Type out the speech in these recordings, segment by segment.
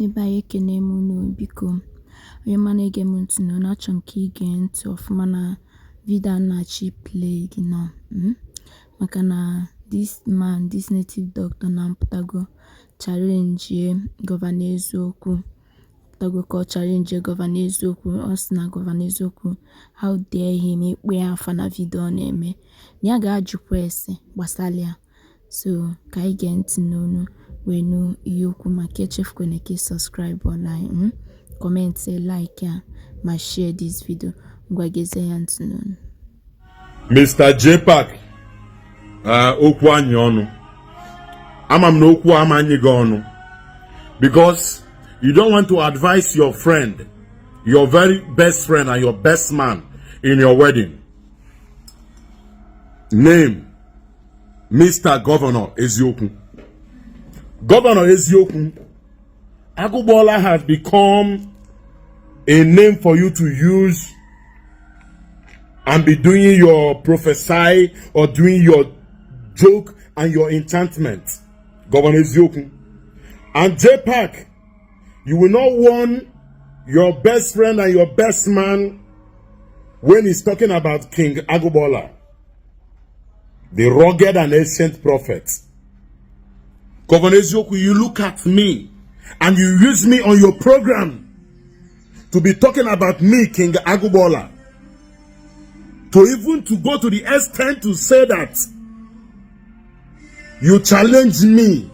Ebe anyị ekene m unu biko onye ma na-ege m ntị na achọ m ka ige ntị ọfụma na vidio na-achị play gị na maka na this native doctor na-apụtago challenge gọvanọ Eziokwu pụtago ka ọ challenge gọvanọ Eziokwu. Ọ sị na gọvanọ Eziokwu how dare him ikpe ya afa na vidio ọ na-eme na ya ga-ajụkwa ese gbasara ya. So ka anyị gee ntị n'onu wee nụ ihe okwu maka echefukwana ka subscribe online, comment, like ya ma share this video. Ngwa geze ya ntị n'onu. Mr. J-Pack okwu anyị ọnụ ama m na okwu ama anyị gị ọnụ because you don't want to advise your friend, your very best friend and your best man in your wedding. Name Mr. Governor Eziokwu. Governor Eziokwu, Agụbọla has become a name for you to use and be doing your prophesy or doing your joke and your enchantment. Governor Eziokwu. And J-Pack, you will not want your best friend and your best man when he's talking about King Agụbọla, the rugged and ancient prophet. Governor Eziokwu, you look at me and you use me on your program to be talking about me, King Agụbọla, to even to go to the extent to say that you challenge me.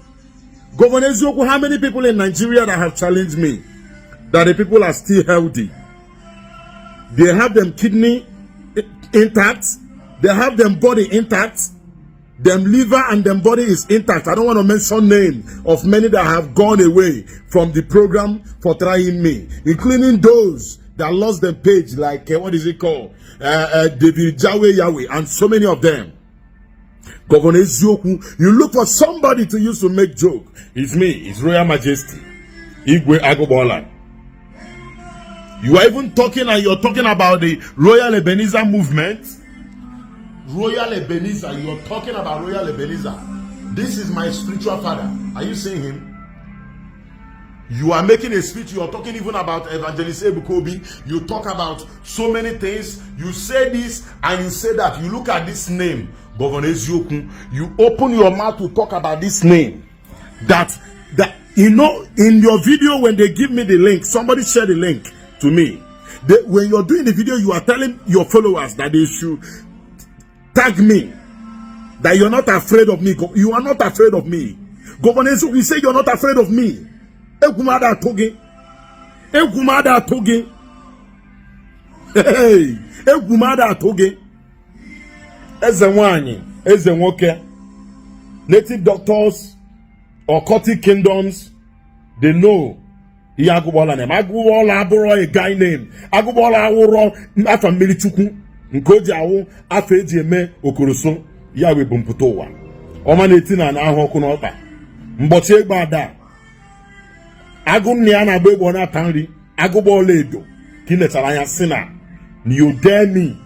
Governor Eziokwu, how many people in Nigeria that have challenged me that the people are still healthy? They have them kidney intact, they have them body intact, them liver and them body is intact. I don't want to mention name of many that have gone away from the program for trying me, including those that lost their page, like what is it called, David Jawe Yahweh, and so many of them. Governor Eziokwu, you look for somebody to use to make joke. It's me, His Royal Majesty Igwe Agụbọla. You are even talking and you're talking about the Royal Ebenezer movement. Royal Ebenezer, you're talking about Royal Ebenezer. This is my spiritual father. Are you seeing him? You are making a speech. You are talking even about Evangelist Ebukobi. You talk about so many things. You say this and you say that. You look at this name, Governor Eziokwu. You open your mouth to talk about this name. That you know, in your video when they give me the link, somebody share the link to me. When you're doing the video, you are telling your followers that they should tag me, that you're not afraid of me. You are not afraid of me. Governor Eziokwu, you say you're not afraid of me. Egumada toge. Egumada toge. Hey, Egumada toge. Ezenwanyi, Ezenwoke. Native doctors, occultic kingdoms, they know Agụbọla name. Agụbọla abụrụ a guy name. Agụbọla awụrụ afa mmiri Chukwu. Nkoji awụ afa eji eme okoroso ya we bumputo ụwa. Ọma na-eti na ahụ ọkụ n'ọkpa. Mbọchị egbe ada. Agụ nne ya na-agba egbe ọ na-ata nri. Agụbọla edo. Ka ị letara anya sị na you dare me.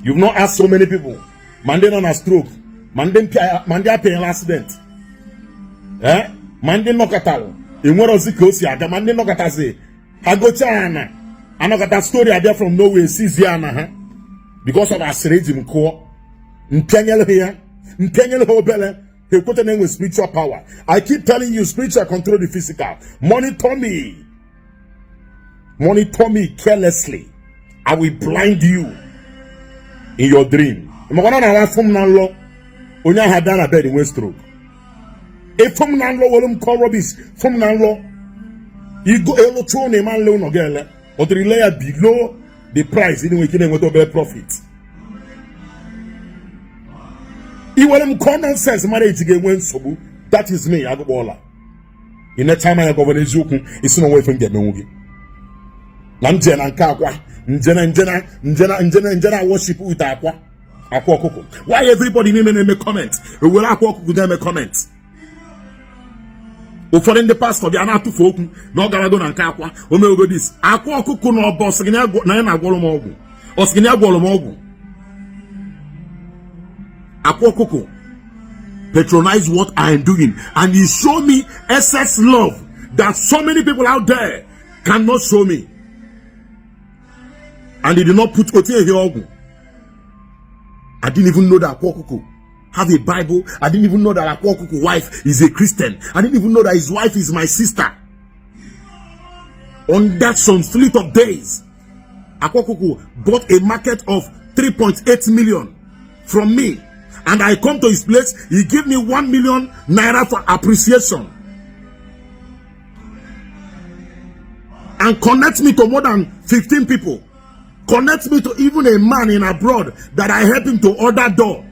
You've not asked so many people. Ma ndị nọ na stroke. Ma ndị apịanyela accident. Ma ndị nọkọtalụ. Enwere ozi ka o si aga. Ma ndị nọkọtazi. Ha gochaa ana. Another story I get from nowhere sees here because of assertism core. Mpenyele here, Mpenyele hobele. He put a name with spiritual power. I keep telling you, spiritual control the physical. Monitor me carelessly. I will blind you in your dream. I'm gonna na from nanlo. Onya hadana bed in Westroke. If from nanlo will call rubbish from nanlo. You go elo tone man loan or girl. Or the layer below the price, anyway, getting with better profit. Even common sense marriage to get when so that is me, Agụbọla. In that time I Governor Eziokwu, it's no way from get me. Njena worship with aqua koko. Why everybody make comment? We will aqua koko them comment. Ụfọdụ ndị pastọ bịa na-atụfu okwu na ọ gara go na nke akwa o mewego dis akwa ọkụkụ na ọbọ ọsịgịnị na ya na-agwọrọ m ọgwụ ọsịgịnị agwọrọ m ọgwụ akwa ọkụkụ patronize what I am doing, and he showed me excess love that so many people out there cannot show me. And he did not put Otie here. I didn't even know that Akwakuku have a Bible. I didn't even know that Akwakuku wife is a Christian. I didn't even know that his wife is my sister. On that some fleet of days, Akwakuku bought a market of 3.8 million from me. And I come to his place, he gave me 1 million naira for appreciation. And connect me to more than 15 people. Connect me to even a man in abroad that I help him to order door.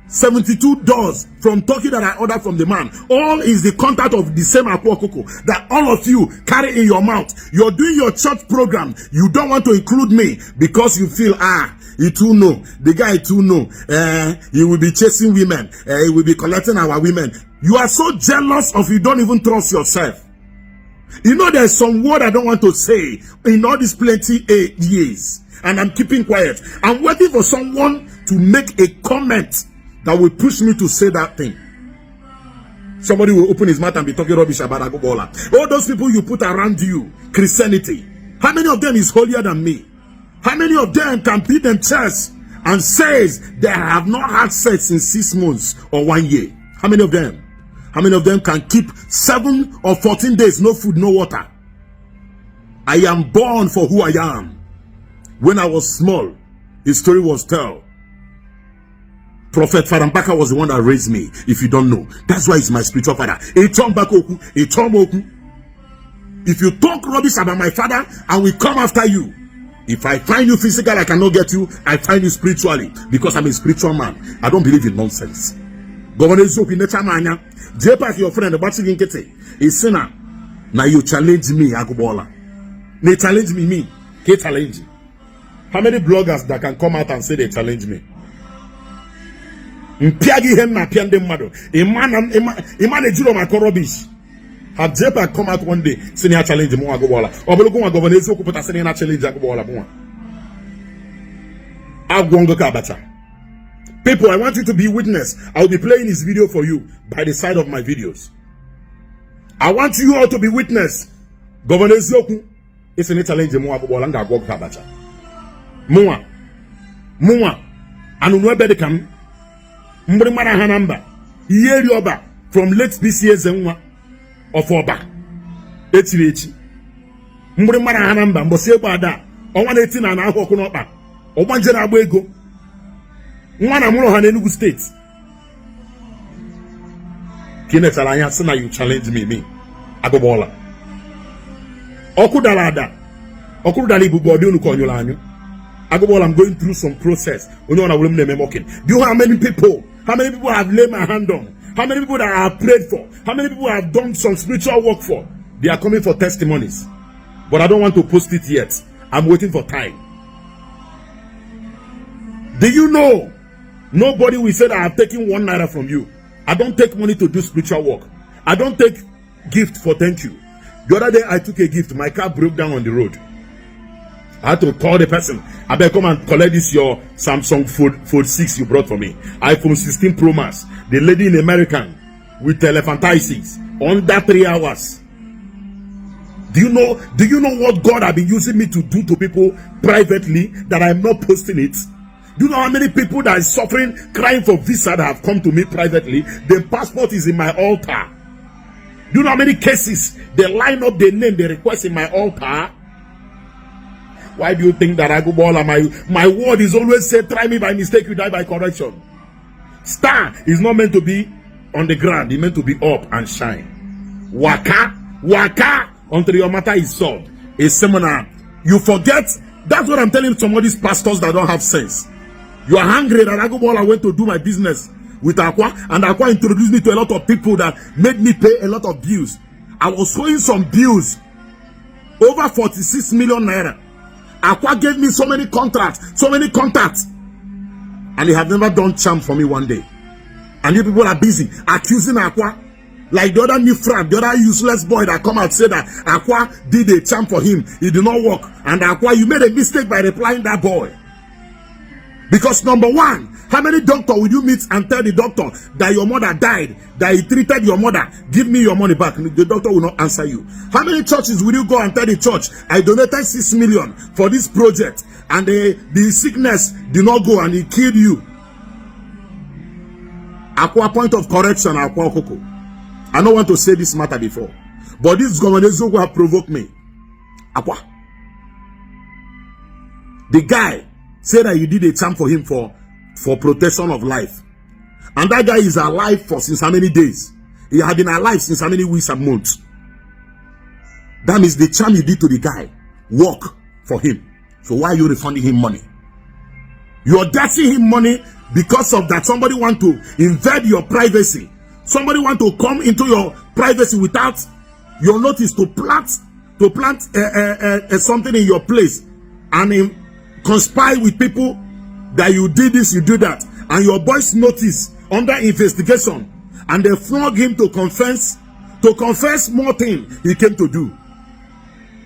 72 doors from Turkey that I ordered from the man. All is the contact of the same Akwakuku that all of you carry in your mouth. You're doing your church program. You don't want to include me because you feel, he too know. The guy too know. He will be chasing women. He will be collecting our women. You are so jealous of you don't even trust yourself. You know, there's some word I don't want to say in all these plenty years, and I'm keeping quiet. I'm waiting for someone to make a comment that will push me to say that thing. Somebody will open his mouth and be talking rubbish about Agubola. All those people you put around you, Christianity, how many of them is holier than me? How many of them can beat themselves and says they have not had sex in 6 months or 1 year? How many of them? How many of them can keep 7 or 14 days, no food, no water? I am born for who I am. When I was small, his story was told. Prophet Farambaka was the one that raised me, if you don't know. That's why he's my spiritual father. If you talk rubbish about my father, I will come after you. If I find you physical, I cannot get you. I find you spiritually, because I'm a spiritual man. I don't believe in nonsense. Governor Eziokwu nature mania. Jepa your friend about to get a sinner. Now you challenge me, Agubola. They challenge me. They challenge. How many bloggers that can come out and say they challenge me? Mpiagi hem na piande mado. Iman ejuro ma rubbish. Have Jepa come out one day saying he challenge mo Agubola. Obologo wa Governor Eziokwu put saying he challenge Agubola mo. Agwongo ka abacha. People, I want you to be witness. I'll be playing his video for you by the side of my videos. I want you all to be witness. Governor Eziokwu is in a challenge. Moa Bolanga Gog Kabacha. Moa. And we better come. Mbrimara Hanamba. Yeri Oba from late BCA Zenwa of Oba. Etirechi. Mbrimara Hanamba. Mboseba da. Owan 18 and a half Okonopa. Obanjera Abwego. One amuro Enugu State. Kine Talanya Sina, you challenge me. Agobola. Okudalada. Okudali Bubodi Unukonyolanyo. Agobola, I'm going through some process. Do you know how many people? How many people have laid my hand on? How many people that I have prayed for? How many people I have done some spiritual work for? They are coming for testimonies. But I don't want to post it yet. I'm waiting for time. Do you know? Nobody will say that I have taken 1 naira from you. I don't take money to do spiritual work. I don't take gift for thank you. The other day I took a gift. My car broke down on the road. I had to call the person. I better come and collect this your Samsung Fold 6 you brought for me. iPhone 16 Pro Max. The lady in American with elephantiasis under 3 hours. Do you know what God has been using me to do to people privately that I'm not posting it? Do you know how many people that is suffering, crying for visa that have come to me privately? The passport is in my altar. Do you know how many cases they line up their name, they request in my altar? Why do you think that Agubola, my word is always said, try me by mistake, you die by correction? Star is not meant to be on the ground, it's meant to be up and shine. Waka until your matter is solved. A seminar. You forget. That's what I'm telling some of these pastors that don't have sense. You are hungry that Agubola went to do my business with Aqua, and Aqua introduced me to a lot of people that made me pay a lot of bills. I was owing some bills over 46 million naira. Aqua gave me so many contacts, and they have never done charm for me one day. And you people are busy accusing Aqua like the other new friend, the other useless boy that come out say that Aqua did a charm for him, it did not work, and Aqua, you made a mistake by replying that boy. Because number one, how many doctor will you meet and tell the doctor that your mother died, that he treated your mother, give me your money back? The doctor will not answer you. How many churches will you go and tell the church, I donated 6 million for this project, and the sickness did not go and he killed you? Aqua point of correction, Aqua Koko. I don't want to say this matter before, but this governor Eziokwu have provoked me. Aqua. The guy said that you did a charm for him for protection of life. And that guy is alive for since how many days? He had been alive since how many weeks and months? That means the charm you did to the guy work for him. So why are you refunding him money? You're dashing him money because of that. Somebody want to invade your privacy. Somebody want to come into your privacy without your notice to plant something in your place and conspire with people that you did this, you do that, and your boys notice under investigation, and they flog him to confess more things he came to do.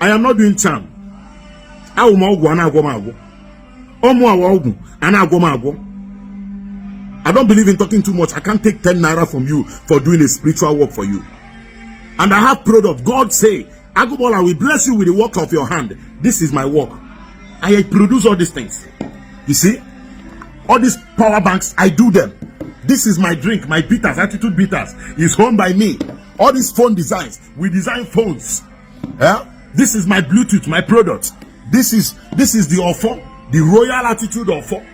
I am not doing charm. I don't believe in talking too much. I can't take 10 naira from you for doing a spiritual work for you. And I have product. God say, Agubola, I will bless you with the work of your hand. This is my work. I produce all these things. You see, all these power banks, I do them. This is my drink, my bitters, attitude bitters, is owned by me. All these phone designs, we design phones. Yeah? This is my Bluetooth, my product. This is the offer, the royal attitude offer.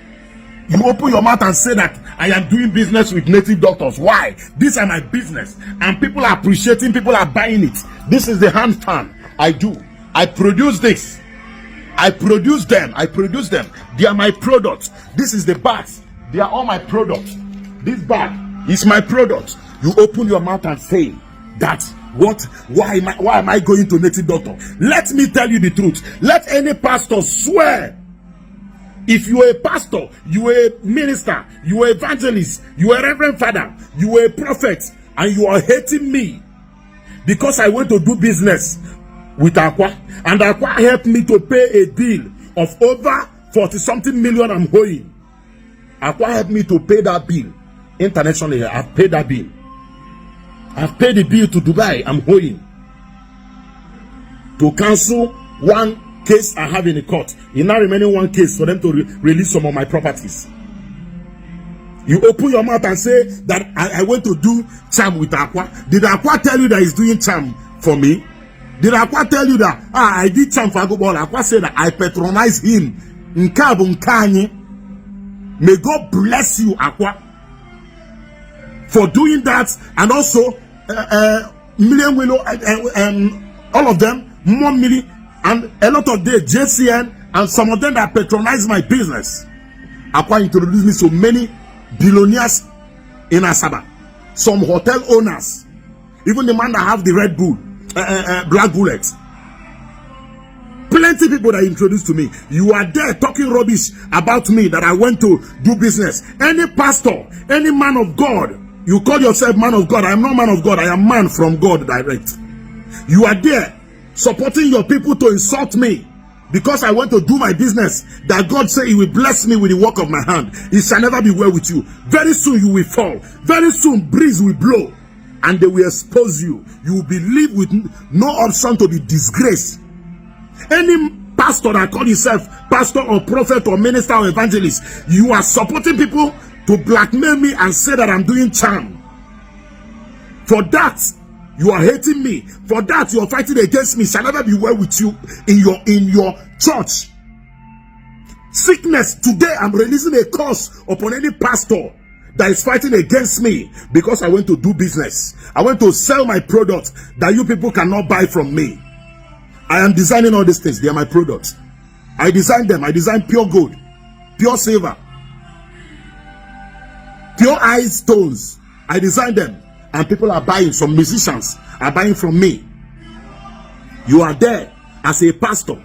You open your mouth and say that I am doing business with native doctors. Why? These are my business, and people are appreciating, people are buying it. This is the hand fan I do. I produce this. I produce them. They are my products. This is the bags. They are all my products. This bag is my product. You open your mouth and say that why am I going to native doctor? Let me tell you the truth. Let any pastor swear. If you are a pastor, you are a minister, you are evangelist, you are a reverend father, you are a prophet, and you are hating me because I went to do business with Aqua, and Aqua helped me to pay a bill of over 40-something million I'm owing. Aqua helped me to pay that bill internationally. I've paid that bill. I've paid the bill to Dubai. I'm owing to cancel one case I have in the court. In now remaining one case for them to release some of my properties. You open your mouth and say that I went to do charm with Aqua. Did Aqua tell you that he's doing charm for me? Did Aqua tell you that I did charm for Agubola? Aqua said that I patronize him. May God bless you, Aqua, for doing that, and also Million Willow, all of them, more million, and a lot of the JCN, and some of them that patronize my business. Aqua introduced me to many billionaires in Asaba, some hotel owners, even the man that have the Red Bull, Black Bullet. Plenty people that introduced to me. You are there talking rubbish about me that I went to do business. Any pastor, any man of God, you call yourself man of God. I am not man of God. I am man from God direct. You are there supporting your people to insult me because I went to do my business that God said he will bless me with the work of my hand. It shall never be well with you. Very soon you will fall. Very soon breeze will blow and they will expose you. You will be lived with no option to be disgraced. Any pastor that call himself pastor or prophet or minister or evangelist, you are supporting people to blackmail me and say that I'm doing charm. For that, you are hating me. For that, you are fighting against me. Shall never be well with you in your church. Sickness, today I'm releasing a curse upon any pastor that is fighting against me because I went to do business. I went to sell my products that you people cannot buy from me. I am designing all these things. They are my products. I designed them. I designed pure gold, pure silver, pure ice stones. I designed them. And people are buying. Some musicians are buying from me. You are there as a pastor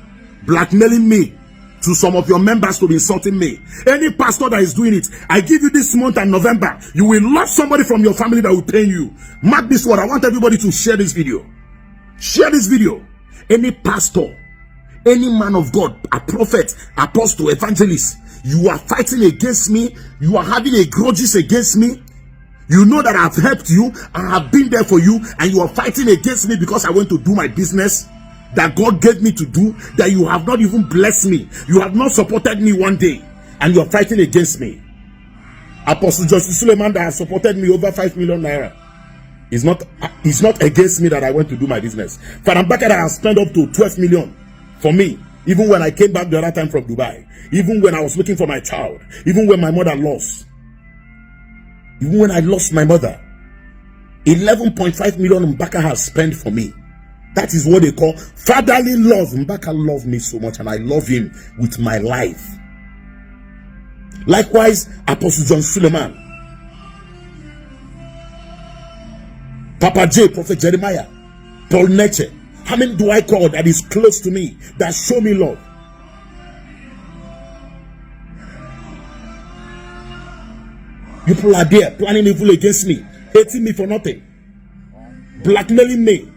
blackmailing me to some of your members to be insulting me. Any pastor that is doing it, I give you this month and November, you will love somebody from your family that will pay you. Mark this word. I want everybody to share this video. Share this video. Any pastor, any man of God, a prophet, apostle, evangelist, You are fighting against me. You are having a grudges against me. You know that I've helped you and I've been there for you, and you are fighting against me because I went to do my business that God gave me to do, that you have not even blessed me. You have not supported me one day, and you are fighting against me. Apostle Justice Suleiman that has supported me over 5 million naira. It's not against me that I went to do my business. Father Mbaka that has spent up to 12 million for me, even when I came back the other time from Dubai, even when I was looking for my child, even when my mother lost. Even when I lost my mother, 11.5 million Mbaka has spent for me. That is what they call fatherly love. Mbaka loved me so much, and I love him with my life. Likewise, Apostle John Suleiman, Papa J, Prophet Jeremiah, Paul Neche. How many do I call that is close to me, that show me love? People are there planning evil against me, hating me for nothing, blackmailing me.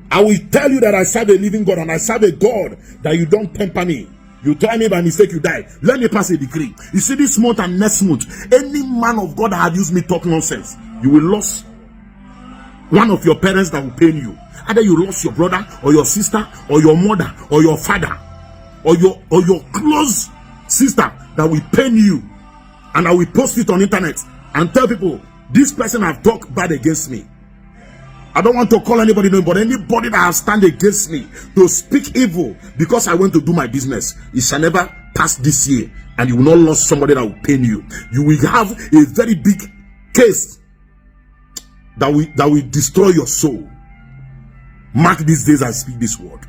I will tell you that I serve a living God, and I serve a God that you don't temper me. You try me by mistake, you die. Let me pass a decree. You see, this month and next month, any man of God that had used me talk nonsense, you will lose one of your parents that will pain you. Either you lost your brother or your sister or your mother or your father or your close sister that will pain you. And I will post it on internet and tell people, this person have talked bad against me. I don't want to call anybody name, but anybody that has stand against me to speak evil because I went to do my business, it shall never pass this year, and you will not lose somebody that will pain you. You will have a very big case that will destroy your soul. Mark these days I speak this word.